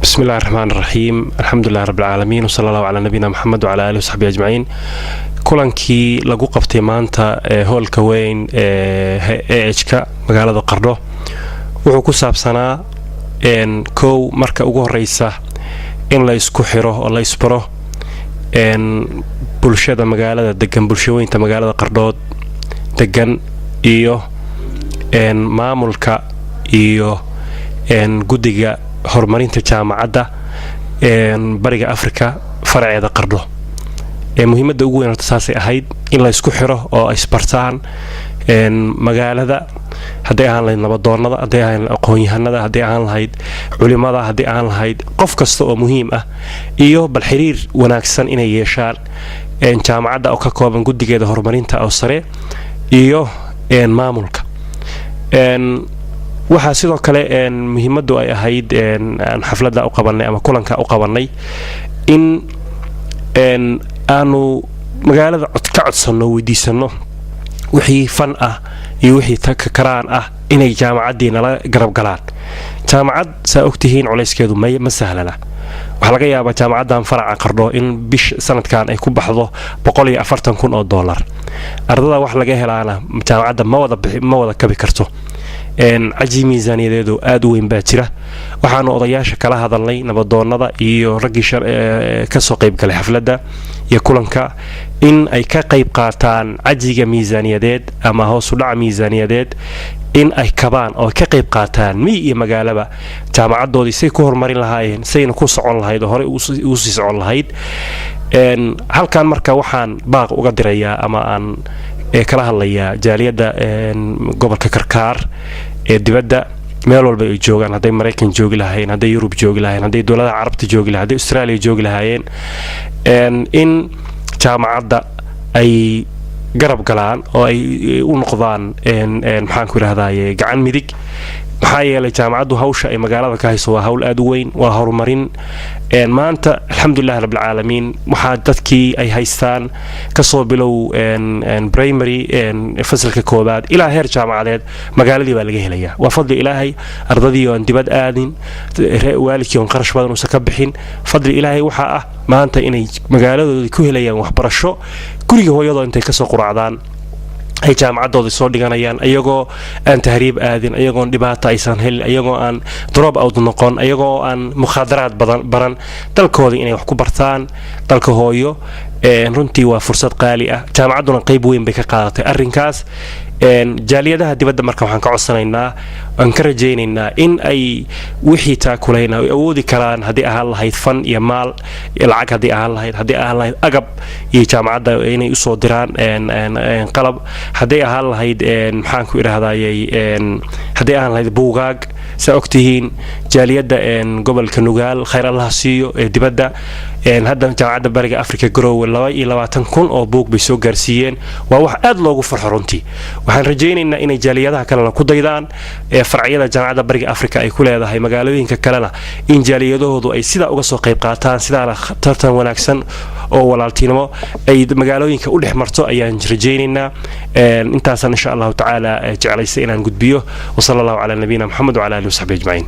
بسم الله الرحمن الرحيم الحمد لله رب العالمين وصلى الله على نبينا محمد وعلى آله وصحبه أجمعين. kulankii lagu qabtay maanta hoolka weyn AHka magaalada Qardho wuxuu ku saabsanaa kow marka ugu horeysa in la isku xiro oo la isbaro bulshada magaalada degan bulshooyinka magaalada Qardhood degan iyo maamulka iyo guddiga horumarinta jaamacadda bariga Afrika faraceeda Qardho muhiimadda ugu weyn taasay ahayd in la isku xiro oo isbartaan magaalada haddii aan lahayd nabadoonnada haddii aan aqoon-yahanada haddii aan lahayd culimada haddii aan lahayd qof kasta oo muhiim ah iyo bal xiriir wanaagsan inay yeeshaan jaamacadda oo ka kooban guddigeeda horumarinta oo sare iyo maamulka waxa sidoo kale muhiimaddu ay ahayd xafladda u qabanay ama kulanka u qabanay in aanu magaalada ka codsano weydiisano wixii fan ah iyo wixii karaan ah inay jaamacaddeena la garab galaan jaamacad saa ogtihiin culeyskeedu ma sahlana waxa laga yaabaa jaamacaddan faraca Qardho in bish sanadkan ay ku baxdo $140,000 ardada wax laga helaana jaamacadda ma wada kabi karto عجي ميزانيدو aad u weyn baa jira waxaanu odayaasha kala hadalnay nabadoonnada iyo ragii ka soo qayb galay xafladda iyo kulanka in ay ka qayb qaataan cajiga miisaaniyadeed ama hoos u dhac miisaaniyadeed in ay kabaan oo ka qayb qaataan iyo magaalaba jaamacadoodii say ku horumarin lahaayeen sayna ku socon lahayd hore u sii socon lahayd halkan marka waxaan baaq uga dirayaa ama aan kala hadlayaa jaaliyadda gobolka Karkaar dibadda meel walba ay joogaan haday Mareykan joogi lahayn haday Yurub joogi lahayn haday dawladaha Carabta joogi lahayn haday Australia joogi lahayn in jaamacadda ay garab galaan oo ay u noqdaan maxaan ku raadayay gacan midig maxaa yeelay jaamacaddu hawsha ay magaalada ka hayso waa hawl aad u weyn waa horumarin maanta alxamdulillaah rabbil caalamiin waxa dadkii ay haystaan ka soo bilow primary fasalka koobaad ilaa heer jaamacadeed magaaladii baa laga helayaa waa fadli ilaahay ardadii oo dibad aadin waalidkii oo qarash badan oo ka bixin fadli ilaahay waxa ah maanta inay magaaladooda ku helayaan waxbarasho guriga hooyadoo intay ka soo quraacdaan ay jaamacadooda soo dhiganayaan ayagoo aan tahriib aadin ayagoo dhibaato aysan helin ayagoo aan drop out noqon ayagoo aan mukhadaraad baran dalkooda inay wax ku bartaan dalka hooyo runtii waa fursad qaali ah jaamacadduna qayb weyn bay ka qaadatay arrinkaas jaaliyadaha dibadda marka waxaan ka codsanaynaa aan ka rajaynaynaa in ay wixii taakulayna ay awoodi karaan haddii ahaan lahayd fan iyo maal lacag haddii ahaan lahayd agab iyo jaamacadda inay usoo diraan qalab haddii ahaan lahayd maxaan ku idhaahdayay haddii ahaan lahayd buugaag saa ogtihiin jaaliyadda gobolka Nugaal khayr Allah siiyo dibadda hadda jaamacadda bariga Afrika Garowe 22,000 oo buug bay soo gaarsiiyeen waa wax aad loogu farxo runtii waxaan rajaynaynaa inay jaaliyadaha kalena ku daydaan farciyada jaamacadda bariga Afrika ay ku leedahay magaalooyinka kalena in jaaliyadahoodu ay sida uga soo qayb qaataan sida tartan wanaagsan oo walaaltinimo ay magaalooyinka u dhexmarto ayaan rajaynaynaa intaas insha Allah ta'ala jecelaysay inaan gudbiyo wa sallallahu ala nabiyina Muhammad wa ala alihi wa sahbihi ajma'in